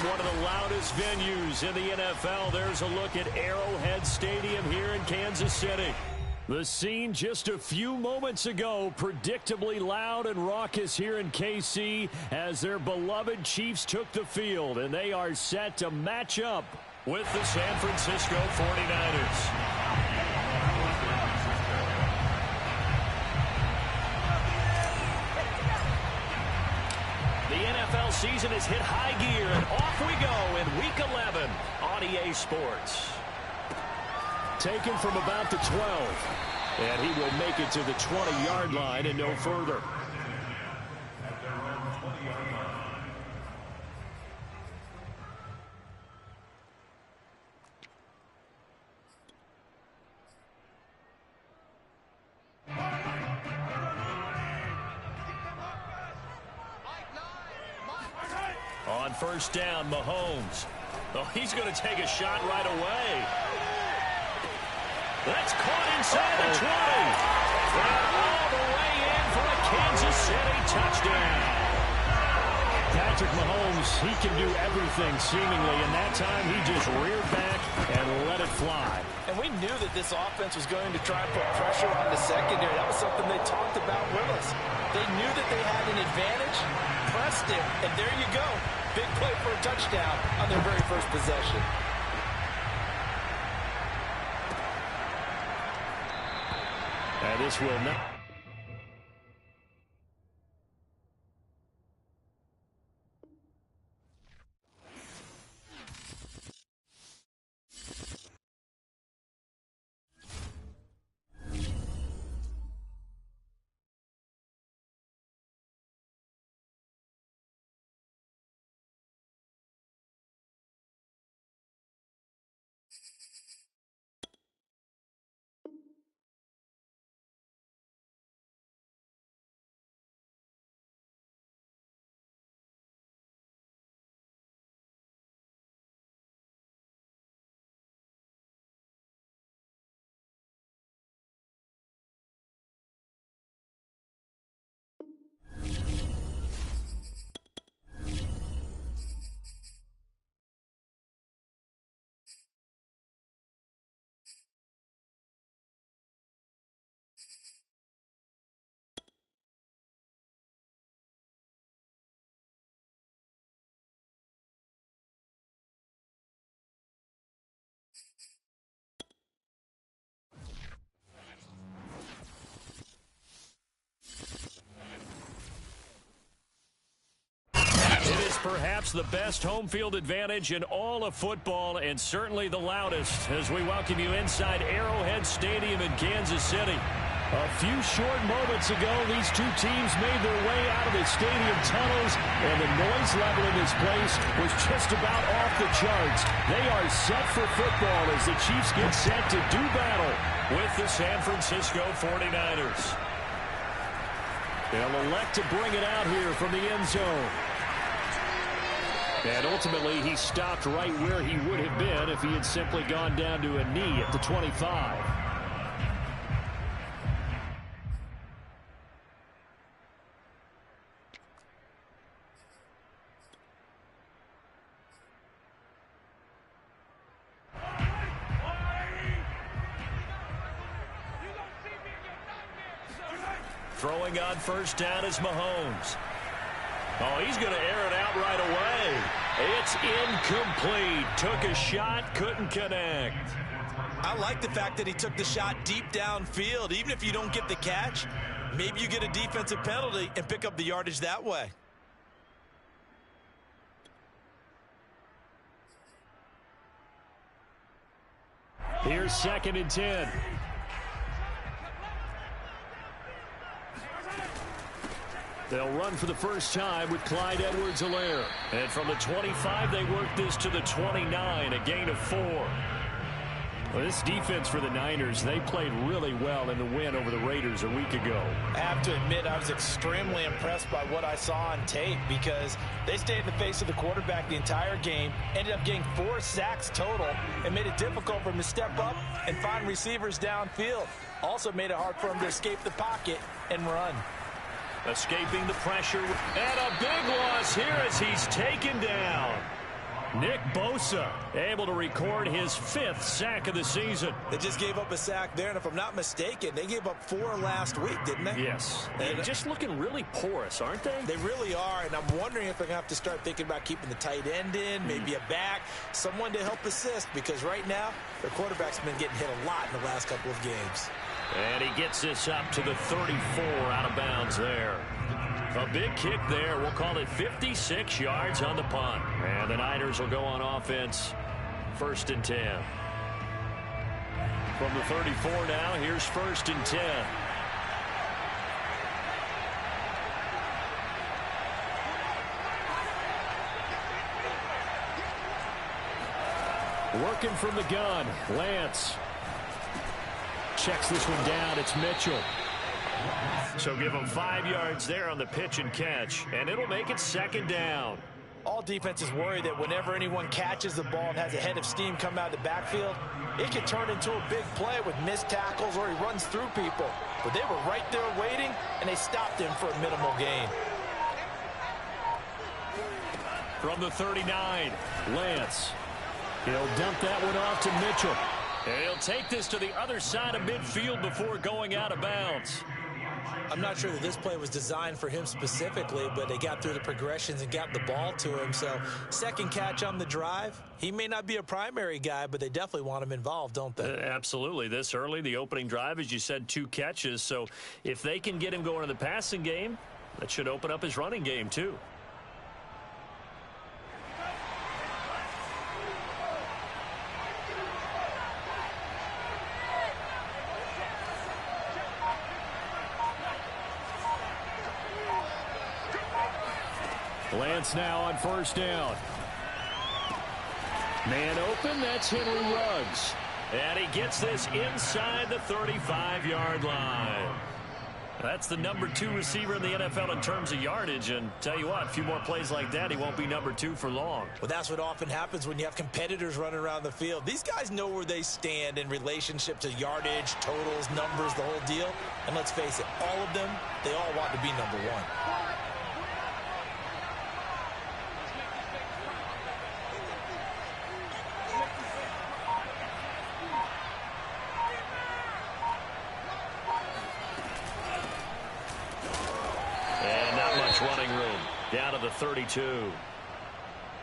One of the loudest venues in the NFL. There's a look at Arrowhead Stadium here in Kansas City. The scene just a few moments ago, predictably loud and raucous here in KC as their beloved Chiefs took the field, and they are set to match up with the San Francisco 49ers. NFL season has hit high gear, and off we go in Week 11 on EA Sports. Taken from about the 12, and he will make it to the 20-yard line and no further. On first down, Mahomes. Oh, he's going to take a shot right away. That's caught inside the 20. And all the way in for a Kansas City touchdown. Patrick Mahomes, he can do everything seemingly, and that time he just reared back and let it fly. And we knew that this offense was going to try and put pressure on the secondary. That was something they talked about with us. They knew that they had an advantage, pressed it, and there you go. Big play for a touchdown on their very first possession. And this will not... perhaps the best home field advantage in all of football, and certainly the loudest, as we welcome you inside Arrowhead Stadium in Kansas City. A few short moments ago, these two teams made their way out of the stadium tunnels, and the noise level in this place was just about off the charts. They are set for football as the Chiefs get set to do battle with the San Francisco 49ers. They'll elect to bring it out here from the end zone. And ultimately, he stopped right where he would have been if he had simply gone down to a knee at the 25. Throwing on first down is Mahomes. Oh, he's going to air it out right away. It's incomplete. Took a shot, couldn't connect. I like the fact that he took the shot deep downfield. Even if you don't get the catch, maybe you get a defensive penalty and pick up the yardage that way. Here's 2nd and 10. They'll run for the first time with Clyde Edwards-Helaire. And from the 25, they work this to the 29, a gain of 4. Well, this defense for the Niners, they played really well in the win over the Raiders a week ago. I have to admit, I was extremely impressed by what I saw on tape because they stayed in the face of the quarterback the entire game, ended up getting 4 sacks total, and made it difficult for him to step up and find receivers downfield. Also made it hard for him to escape the pocket and run. Escaping the pressure, and a big loss here as he's taken down. Nick Bosa able to record his 5th sack of the season. They just gave up a sack there, and if I'm not mistaken, they gave up 4 last week, didn't they? Yes. They're just looking really porous, aren't they? They really are, and I'm wondering if they're going to have to start thinking about keeping the tight end in, maybe a back, someone to help assist, because right now, their quarterback's been getting hit a lot in the last couple of games. And he gets this up to the 34 out of bounds there. A big kick there. We'll call it 56 yards on the punt. And the Niners will go on offense. 1st and 10. From the 34 now, here's 1st and 10. Working from the gun, Lance. Checks this one down. It's Mitchell. So give him 5 yards there on the pitch and catch, and it'll make it 2nd down. All defenses worry that whenever anyone catches the ball and has a head of steam come out of the backfield, it can turn into a big play with missed tackles or he runs through people. But they were right there waiting, and they stopped him for a minimal gain. From the 39, Lance. He'll dump that one off to Mitchell. And he'll take this to the other side of midfield before going out of bounds. I'm not sure that this play was designed for him specifically, but they got through the progressions and got the ball to him. So 2nd catch on the drive. He may not be a primary guy, but they definitely want him involved, don't they? Absolutely. This early, the opening drive, as you said, 2 catches. So if they can get him going in the passing game, that should open up his running game too. Lance now on 1st down. Man open, that's Henry Ruggs. And he gets this inside the 35-yard line. That's the number 2 receiver in the NFL in terms of yardage. And tell you what, a few more plays like that, he won't be number 2 for long. Well, that's what often happens when you have competitors running around the field. These guys know where they stand in relationship to yardage, totals, numbers, the whole deal. And let's face it, all of them, they all want to be number 1. Running room down to the 32.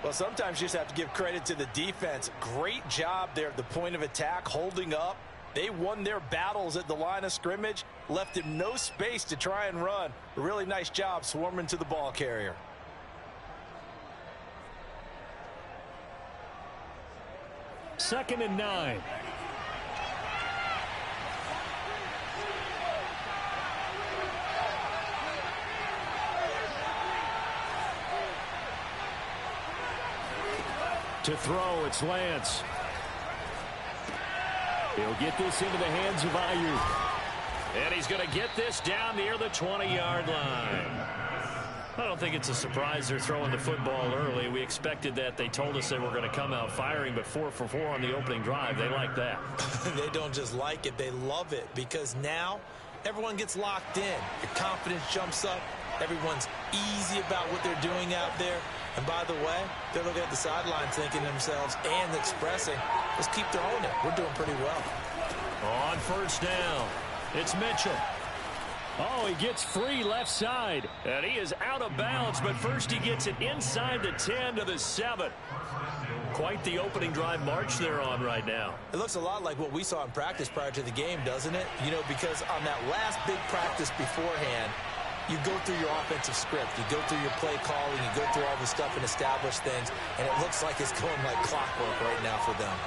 Well, sometimes you just have to give credit to the defense. Great job there at the point of attack, holding up. They won their battles at the line of scrimmage, left him no space to try and run. A really nice job swarming to the ball carrier. 2nd and 9. To throw, it's Lance. He'll get this into the hands of Ayuk. And he's going to get this down near the 20-yard line. I don't think it's a surprise they're throwing the football early. We expected that. They told us they were going to come out firing, but 4 for 4 on the opening drive. They like that. They don't just like it. They love it because now everyone gets locked in. Your confidence jumps up. Everyone's easy about what they're doing out there. And by the way, they're looking at the sidelines thinking to themselves and expressing, let's keep throwing it. We're doing pretty well. On first down, it's Mitchell. Oh, he gets free left side. And he is out of bounds, but first he gets it inside the 10 to the 7. Quite the opening drive march they're on right now. It looks a lot like what we saw in practice prior to the game, doesn't it? You know, because on that last big practice beforehand, you go through your offensive script. You go through your play calling. You go through all the stuff and establish things. And it looks like it's going like clockwork right now for them.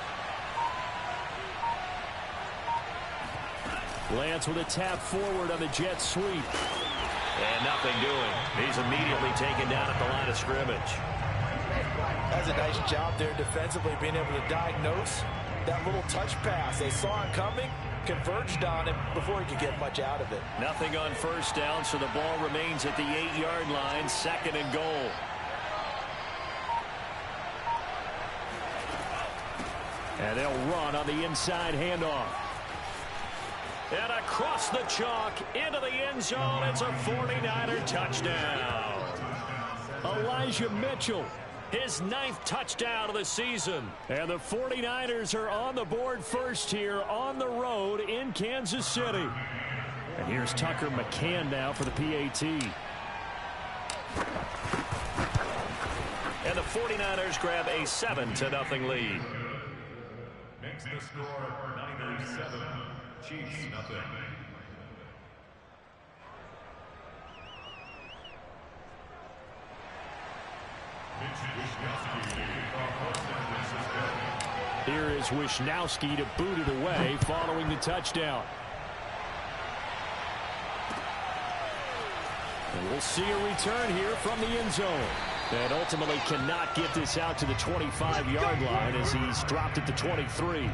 Lance with a tap forward on the jet sweep. And nothing doing. He's immediately taken down at the line of scrimmage. That's a nice job there defensively, being able to diagnose that little touch pass. They saw it coming, converged on it before he could get much out of it. Nothing on first down, so the ball remains at the 8-yard line, 2nd and goal. And they'll run on the inside handoff. And across the chalk into the end zone. It's a 49er touchdown. Elijah Mitchell, his 9th touchdown of the season. And the 49ers are on the board first here on the road in Kansas City. And here's Tucker McCann now for the PAT. And the 49ers grab a 7-0 lead. Makes the score Niners 7, Chiefs nothing. Here is Wishnowsky to boot it away following the touchdown. And we'll see a return here from the end zone. And ultimately cannot get this out to the 25-yard line as he's dropped at the 23.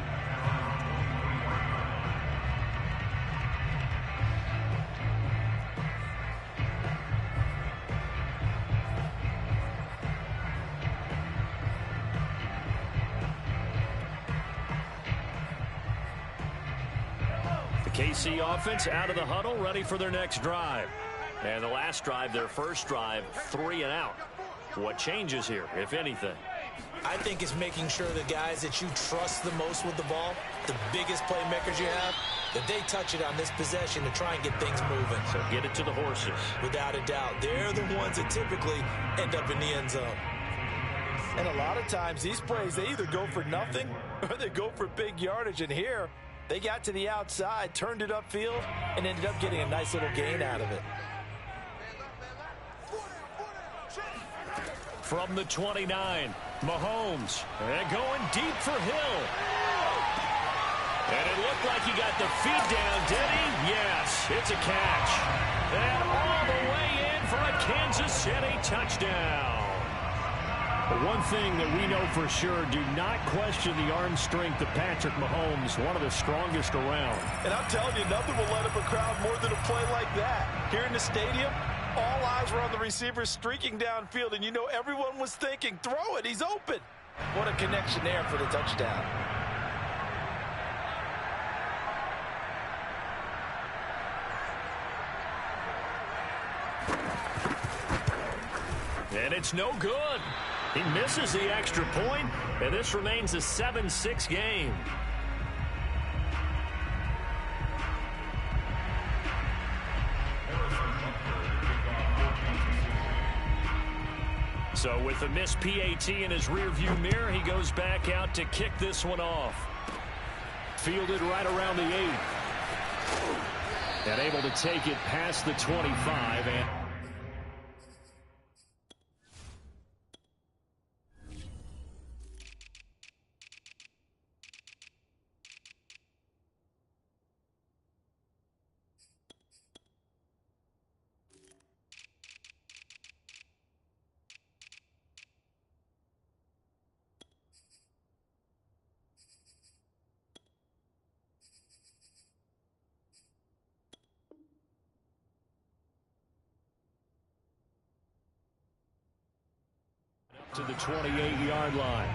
KC offense out of the huddle, ready for their next drive. And the last drive, their first drive, 3 and out. What changes here, if anything? I think it's making sure the guys that you trust the most with the ball, the biggest playmakers you have, that they touch it on this possession to try and get things moving. So get it to the horses. Without a doubt. They're the ones that typically end up in the end zone. And a lot of times, these plays, they either go for nothing or they go for big yardage. And here, they got to the outside, turned it upfield, and ended up getting a nice little gain out of it. From the 29, Mahomes, and going deep for Hill. And it looked like he got the feet down, did he? Yes, it's a catch. And all the way in for a Kansas City touchdown. But one thing that we know for sure, do not question the arm strength of Patrick Mahomes, one of the strongest around. And I'm telling you, nothing will let up a crowd more than a play like that. Here in the stadium, all eyes were on the receiver streaking downfield, and you know everyone was thinking, throw it, he's open. What a connection there for the touchdown. And it's no good. He misses the extra point, and this remains a 7-6 game. So with the missed PAT in his rearview mirror, he goes back out to kick this one off. Fielded right around the 8. And able to take it past the 25. And To the 28-yard line.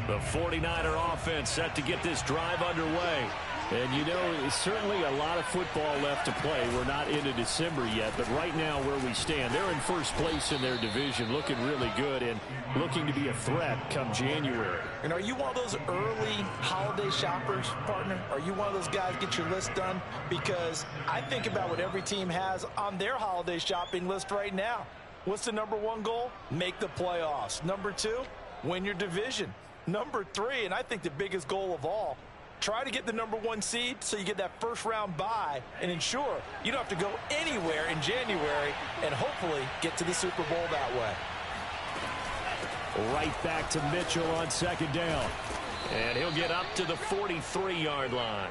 The 49er offense set to get this drive underway. And, you know, certainly a lot of football left to play. We're not into December yet, but right now where we stand, they're in first place in their division, looking really good and looking to be a threat come January. And are you one of those early holiday shoppers, partner? Are you one of those guys get your list done? Because I think about what every team has on their holiday shopping list right now. What's the #1 goal? Make the playoffs. #2, win your division. #3, and I think the biggest goal of all, try to get the #1 seed so you get that first-round bye and ensure you don't have to go anywhere in January and hopefully get to the Super Bowl that way. Right back to Mitchell on second down. And he'll get up to the 43-yard line.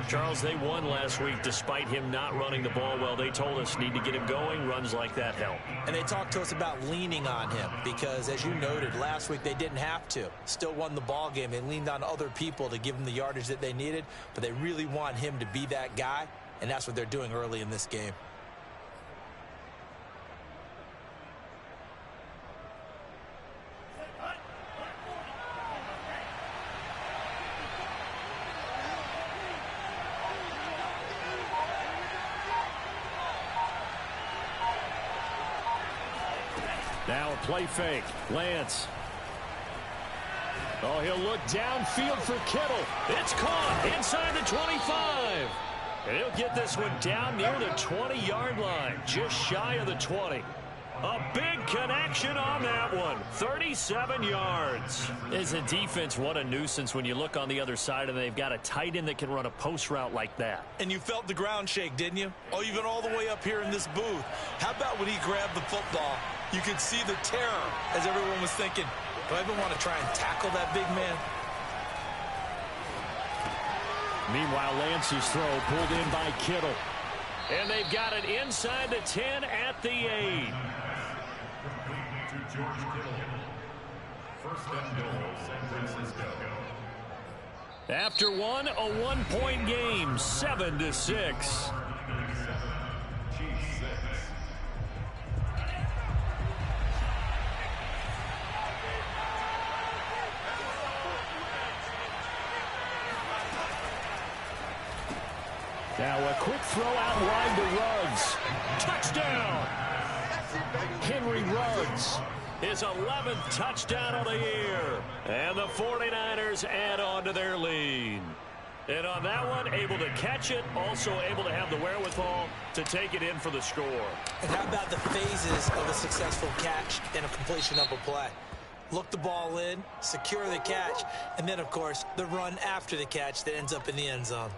Charles, they won last week despite him not running the ball well. They told us need to get him going. Runs like that help. And they talked to us about leaning on him because, as you noted, last week they didn't have to. Still won the ball game. They leaned on other people to give them the yardage that they needed, but they really want him to be that guy, and that's what they're doing early in this game. Now a play fake. Lance. Oh, he'll look downfield for Kittle. It's caught inside the 25. And he'll get this one down near the 20-yard line, just shy of the 20. A big connection on that one. 37 yards. As a defense, what a nuisance when you look on the other side and they've got a tight end that can run a post route like that. And you felt the ground shake, didn't you? Oh, even all the way up here in this booth. How about when he grabbed the football? You could see the terror as everyone was thinking, do I even want to try and tackle that big man? Meanwhile, Lance's throw pulled in by Kittle. And they've got it inside the 10 at the 8. To George Kittle. First and goal, San Francisco. After one, a one-point game, 7-6. Now a quick throw out wide to Ruggs. Touchdown! Henry Ruggs, his 11th touchdown of the year. And the 49ers add on to their lead. And on that one, able to catch it, also able to have the wherewithal to take it in for the score. And how about the phases of a successful catch and a completion of a play? Look the ball in, secure the catch, and then, of course, the run after the catch that ends up in the end zone.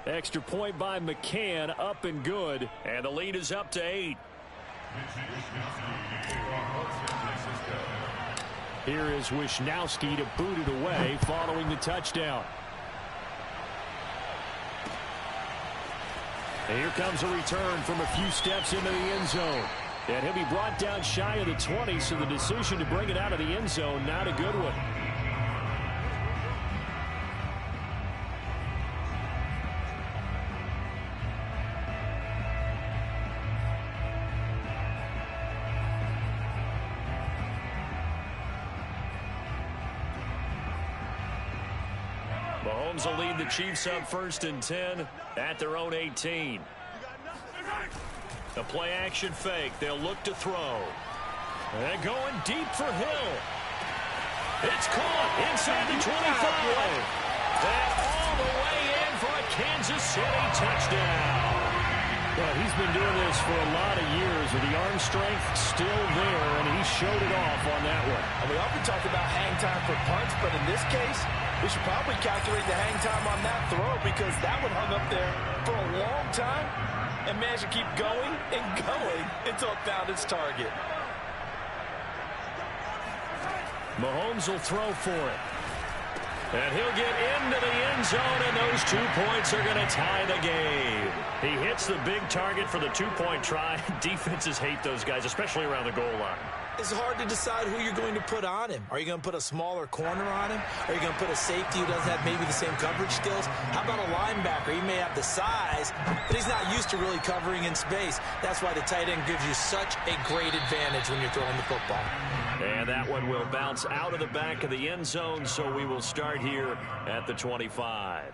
Extra point by McCann, up and good, and the lead is up to 8. Here is Wishnowsky to boot it away following the touchdown. And here comes a return from a few steps into the end zone. And he'll be brought down shy of the 20, so the decision to bring it out of the end zone, not a good one. Mahomes will lead the Chiefs up 1st and 10 at their own 18. A play action fake. They'll look to throw. And going deep for Hill. It's caught inside the 25. And all the way in for a Kansas City touchdown. Well, he's been doing this for a lot of years with the arm strength still there, and he showed it off on that one. And we often talk about hang time for punts, but in this case, we should probably calculate the hang time on that throw because that one hung up there for a long time and managed to keep going and going until it found its target. Mahomes will throw for it. And he'll get into the end zone, and those 2 points are going to tie the game. He hits the big target for the 2-point try. Defenses hate those guys, especially around the goal line. It's hard to decide who you're going to put on him. Are you going to put a smaller corner on him? Are you going to put a safety who doesn't have maybe the same coverage skills? How about a linebacker? He may have the size, but he's not used to really covering in space. That's why the tight end gives you such a great advantage when you're throwing the football. And that one will bounce out of the back of the end zone, so we will start here at the 25.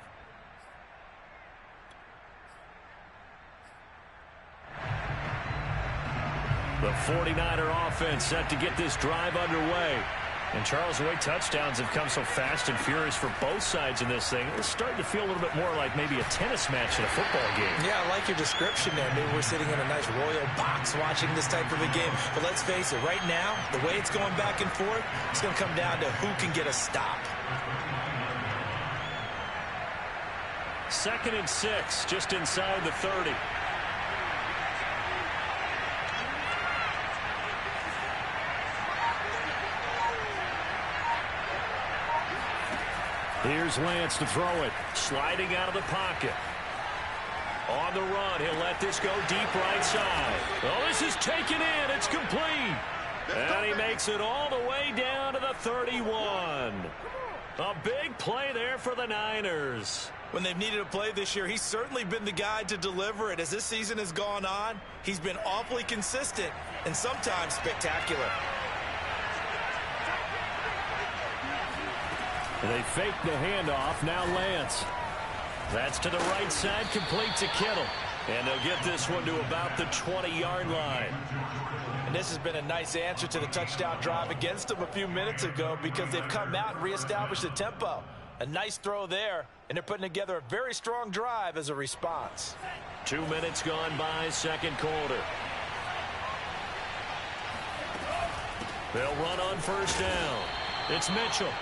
The 49er offense set to get this drive underway. And Charles, the way touchdowns have come so fast and furious for both sides in this thing, it's starting to feel a little bit more like maybe a tennis match in a football game. Yeah, I like your description there. Maybe we're sitting in a nice royal box watching this type of a game. But let's face it, right now, the way it's going back and forth, it's going to come down to who can get a stop. 2nd and 6, just inside the 30. Here's Lance to throw it. Sliding out of the pocket. On the run, he'll let this go deep right side. Oh, this is taken in. It's complete. And he makes it all the way down to the 31. A big play there for the Niners. When they've needed a play this year, he's certainly been the guy to deliver it. As this season has gone on, he's been awfully consistent and sometimes spectacular. They fake the handoff. Now Lance. That's to the right side, complete to Kittle. And they'll get this one to about the 20-yard line. And this has been a nice answer to the touchdown drive against them a few minutes ago because they've come out and reestablished the tempo. A nice throw there, and they're putting together a very strong drive as a response. 2 minutes gone by, second quarter. They'll run on first down. It's Mitchell.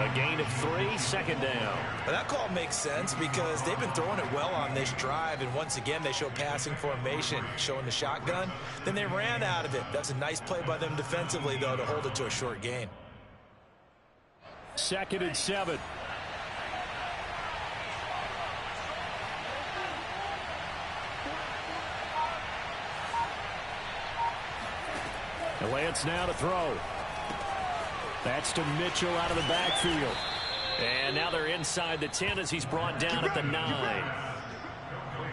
A gain of 3, second down. Well, that call makes sense because they've been throwing it well on this drive, and once again they show passing formation, showing the shotgun. Then they ran out of it. That's a nice play by them defensively, though, to hold it to a short gain. 2nd and 7. And Lance now to throw. That's to Mitchell out of the backfield. And now they're inside the 10 as he's brought down at the 9.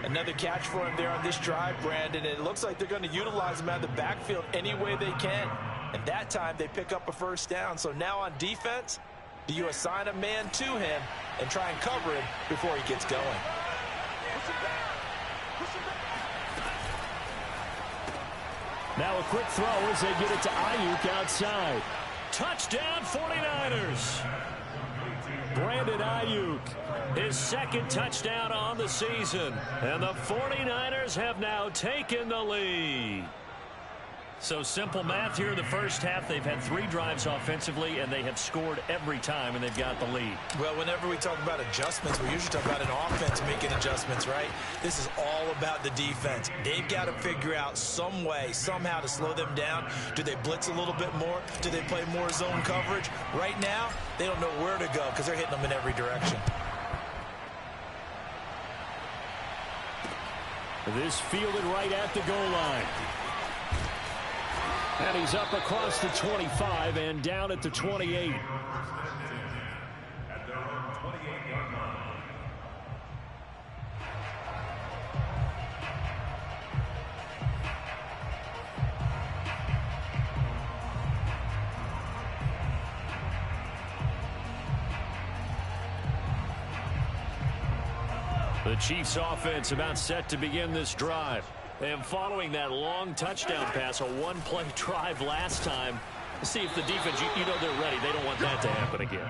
Another catch for him there on this drive, Brandon. And it looks like they're going to utilize him out of the backfield any way they can. And that time they pick up a first down. So now on defense, do you assign a man to him and try and cover him before he gets going? Now a quick throw as they get it to Ayuk outside. Touchdown 49ers. Brandon Ayuk, his second touchdown on the season. And the 49ers have now taken the lead. So simple math here in the first half. They've had 3 drives offensively, and they have scored every time, and they've got the lead. Well, whenever we talk about adjustments, we usually talk about an offense making adjustments, right? This is all about the defense. They've got to figure out some way, somehow to slow them down. Do they blitz a little bit more? Do they play more zone coverage? Right now, they don't know where to go because they're hitting them in every direction. This fielded right at the goal line. And he's up across the 25 and down at the 28. At their own 28-yard line. The Chiefs offense about set to begin this drive. And following that long touchdown pass, a one-play drive last time, see if the defense, you know they're ready. They don't want that to happen again.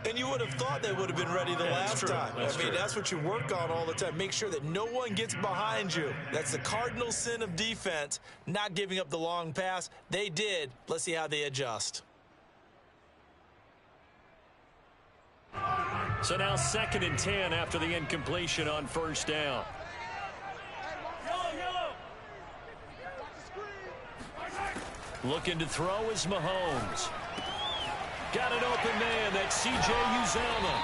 And you would have thought they would have been ready the last time. I mean, that's what you work on all the time. Make sure that no one gets behind you. That's the cardinal sin of defense, not giving up the long pass. They did. Let's see how they adjust. So now 2nd and 10 after the incompletion on first down. Looking to throw is Mahomes. Got an open man. That's C.J. Uzomah.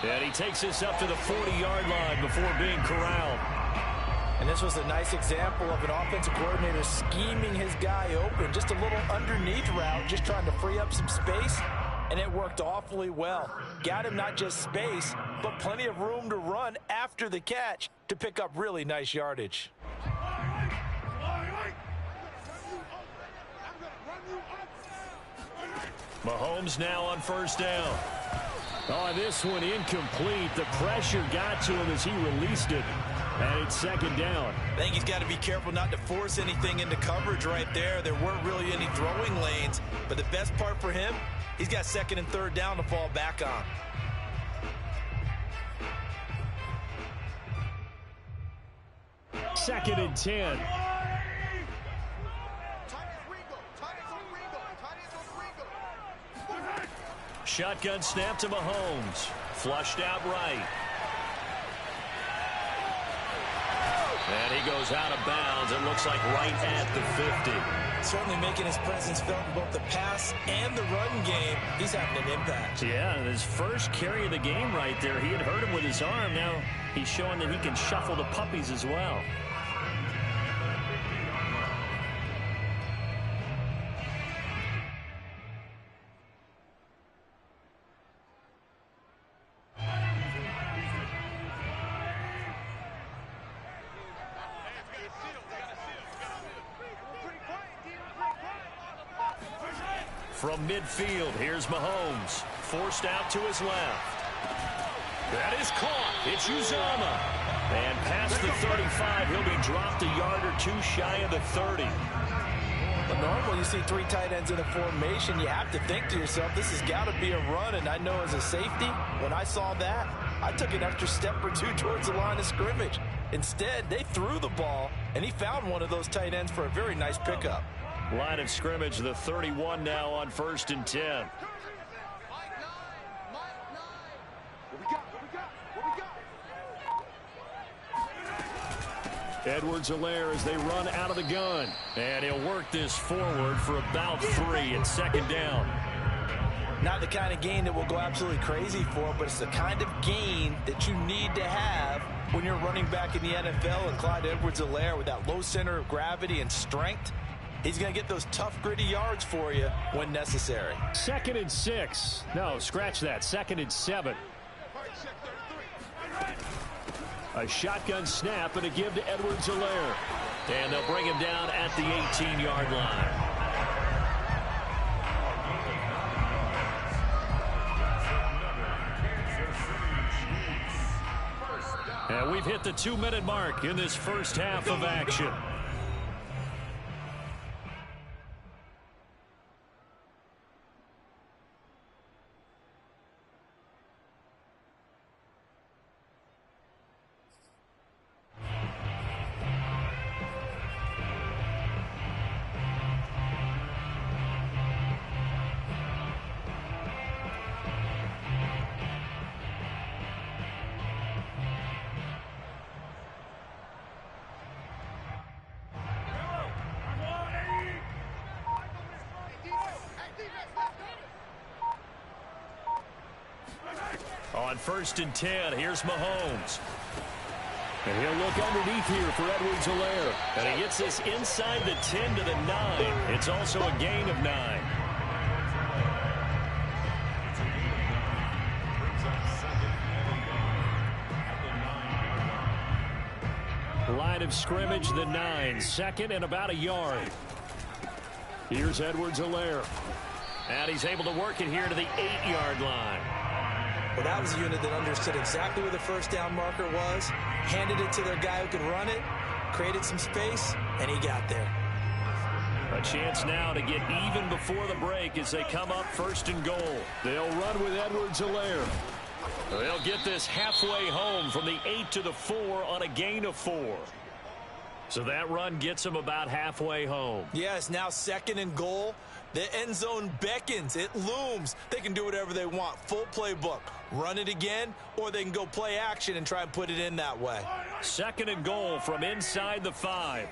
And he takes us up to the 40-yard line before being corralled. And this was a nice example of an offensive coordinator scheming his guy open. Just a little underneath route, just trying to free up some space. And it worked awfully well. Got him not just space, but plenty of room to run after the catch to pick up really nice yardage. Mahomes now on first down. Oh, this one incomplete. The pressure got to him as he released it. And it's second down. I think he's got to be careful not to force anything into coverage right there. There weren't really any throwing lanes. But the best part for him, he's got second and third down to fall back on. Second and 10. Shotgun snap to Mahomes. Flushed out right. And he goes out of bounds. It looks like right at the 50. Certainly making his presence felt in both the pass and the run game. He's having an impact. Yeah, his first carry of the game right there. He had hurt him with his arm. Now he's showing that he can shuffle the puppies as well. From midfield, here's Mahomes. Forced out to his left. That is caught. It's Uzomah. And past the 35, he'll be dropped a yard or two shy of the 30. But normally you see three tight ends in a formation, you have to think to yourself, this has got to be a run. And I know as a safety, when I saw that, I took an extra step or two towards the line of scrimmage. Instead, they threw the ball, and he found one of those tight ends for a very nice pickup. Line of scrimmage, the 31 now on first and 10. Edwards-Helaire as they run out of the gun. And he'll work this forward for about 3 at second down. Not the kind of gain that we'll go absolutely crazy for, but it's the kind of gain that you need to have when you're running back in the NFL. And Clyde Edwards-Helaire with that low center of gravity and strength, he's going to get those tough, gritty yards for you when necessary. Second and 6. No, scratch that. Second and 7. A shotgun snap and a give to Edwards-Helaire. And they'll bring him down at the 18-yard line. And we've hit the 2-minute mark in this first half of action. On first and 10, here's Mahomes. And he'll look underneath here for Edwards-Helaire. And he gets this inside the 10 to the 9. It's also a gain of 9. Line of scrimmage, the 9. Second and about a yard. Here's Edwards-Helaire. And he's able to work it here to the 8-yard line. Well, that was a unit that understood exactly where the first down marker was, handed it to their guy who could run it, created some space, and he got there. A chance now to get even before the break as they come up first and goal. They'll run with Edwards-Helaire. They'll get this halfway home from the 8 to the 4 on a gain of 4. So that run gets them about halfway home. Yeah, it's now second and goal. The end zone beckons. It looms. They can do whatever they want. Full playbook. Run it again, or they can go play action and try and put it in that way. Second and goal from inside the 5.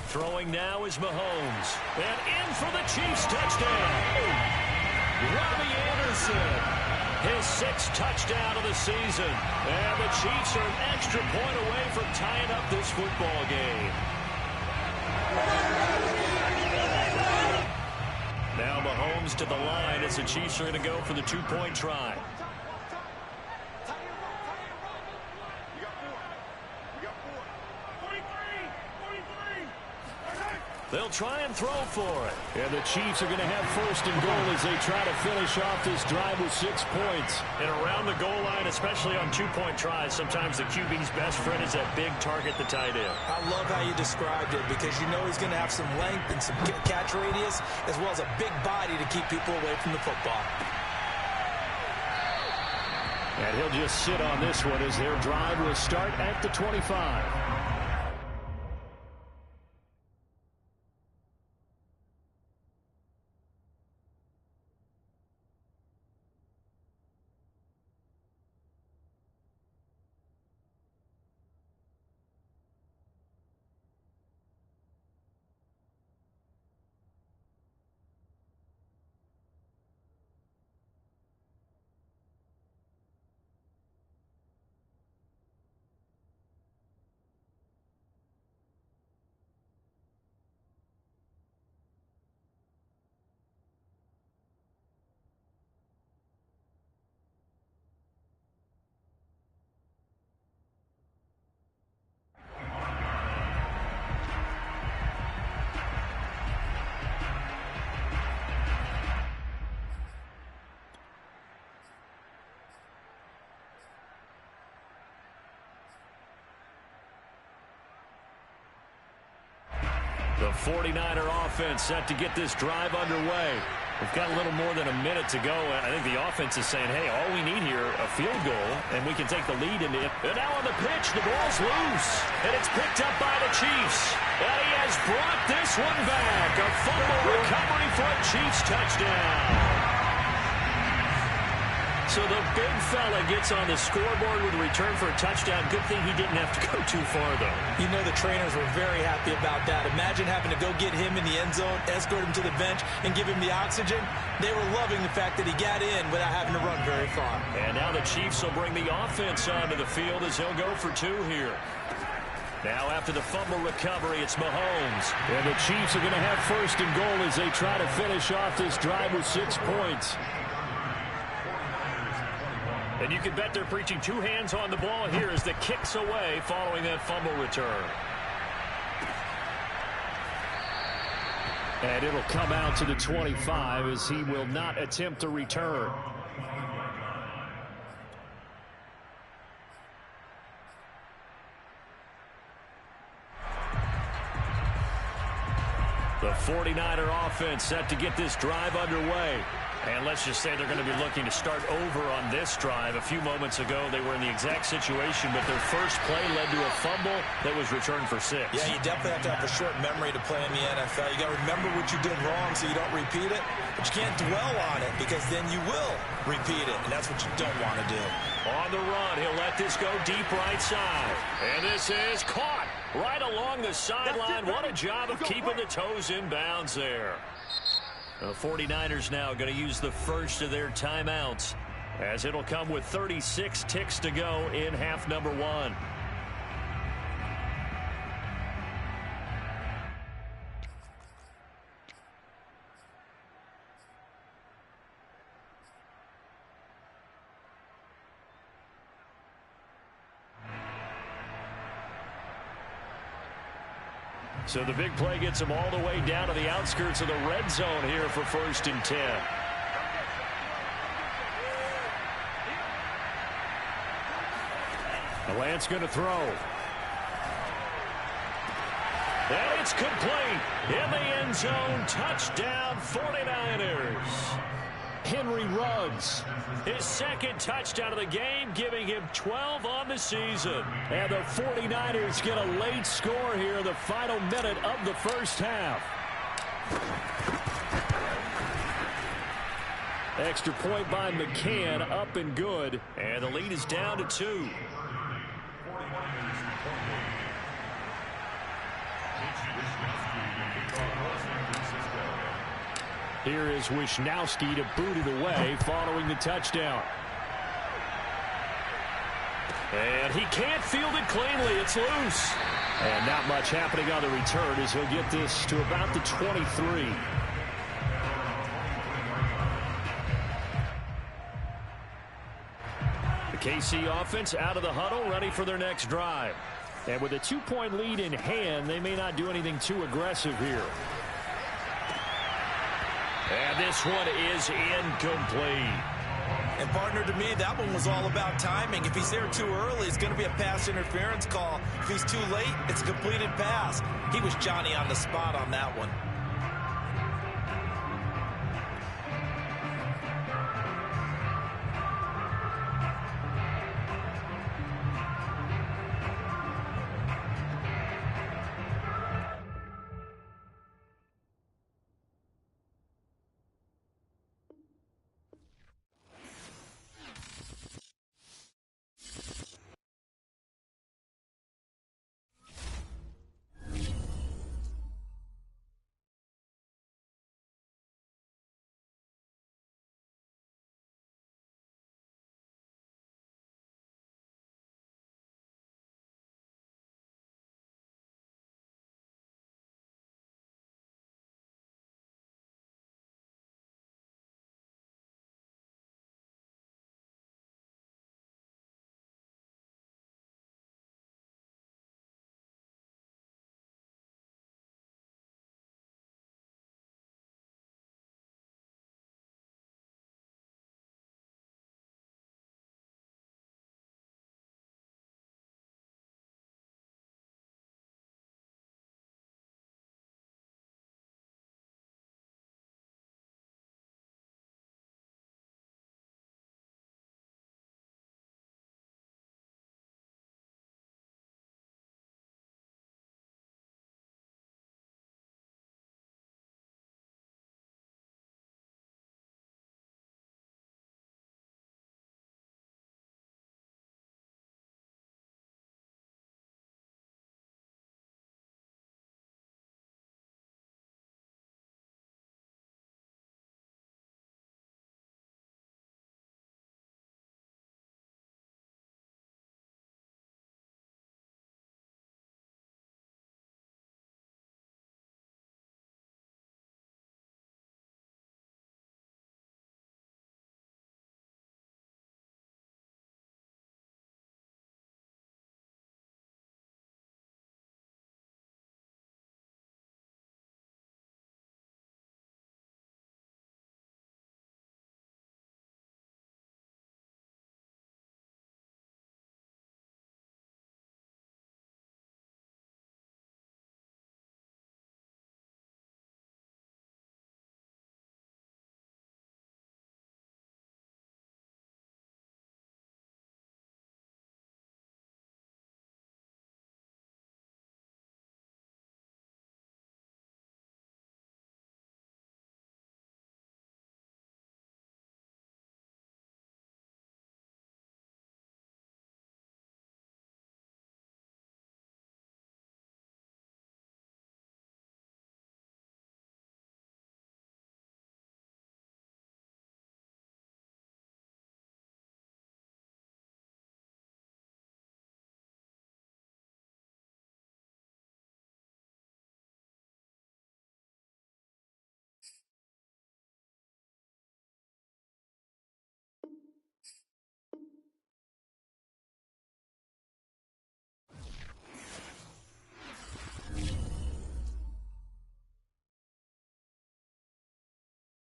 Throwing now is Mahomes. And in for the Chiefs touchdown. Robbie Anderson. His 6th touchdown of the season. And the Chiefs are an extra point away from tying up this football game. Now Mahomes to the line as the Chiefs are going to go for the 2-point try. They'll try and throw for it. And the Chiefs are going to have 1st and goal as they try to finish off this drive with 6 points. And around the goal line, especially on 2-point tries, sometimes the QB's best friend is that big target, the tight end. I love how you described it because you know he's going to have some length and some catch radius as well as a big body to keep people away from the football. And he'll just sit on this one as their drive will start at the 25. The 49er offense set to get this drive underway. We've got a little more than a minute to go. I think the offense is saying, hey, all we need here, a field goal, and we can take the lead into it. And now on the pitch, the ball's loose. And it's picked up by the Chiefs. And he has brought this one back. A fumble recovery for a Chiefs touchdown. So the big fella gets on the scoreboard with a return for a touchdown. Good thing he didn't have to go too far, though. You know the trainers were very happy about that. Imagine having to go get him in the end zone, escort him to the bench, and give him the oxygen. They were loving the fact that he got in without having to run very far. And now the Chiefs will bring the offense onto the field as he'll go for 2 here. Now after the fumble recovery, it's Mahomes. And the Chiefs are going to have 1st and goal as they try to finish off this drive with 6 points. And you can bet they're preaching 2 hands on the ball here as the kick's away following that fumble return. And it'll come out to the 25 as he will not attempt a return. The 49er offense set to get this drive underway. And let's just say they're going to be looking to start over on this drive. A few moments ago, they were in the exact situation, but their first play led to a fumble that was returned for 6. Yeah, you definitely have to have a short memory to play in the NFL. You got to remember what you did wrong so you don't repeat it, but you can't dwell on it because then you will repeat it, and that's what you don't want to do. On the run, he'll let this go deep right side. And this is caught right along the sideline. What a job of keeping the toes in bounds there. The 49ers now going to use the first of their timeouts as it'll come with 36 ticks to go in half number 1. So the big play gets him all the way down to the outskirts of the red zone here for 1st and 10. Lance going to throw. And it's complete. In the end zone, touchdown 49ers. Henry Ruggs, his 2nd touchdown of the game, giving him 12 on the season. And the 49ers get a late score here in the final minute of the first half. Extra point by McCann, up and good. And the lead is down to 2. Here is Wisnowski to boot it away following the touchdown. And he can't field it cleanly. It's loose. And not much happening on the return as he'll get this to about the 23. The KC offense out of the huddle, ready for their next drive. And with a 2-point lead in hand, they may not do anything too aggressive here. And this one is incomplete. And partner, to me, that one was all about timing. If he's there too early, it's going to be a pass interference call. If he's too late, it's a completed pass. He was Johnny on the spot on that one.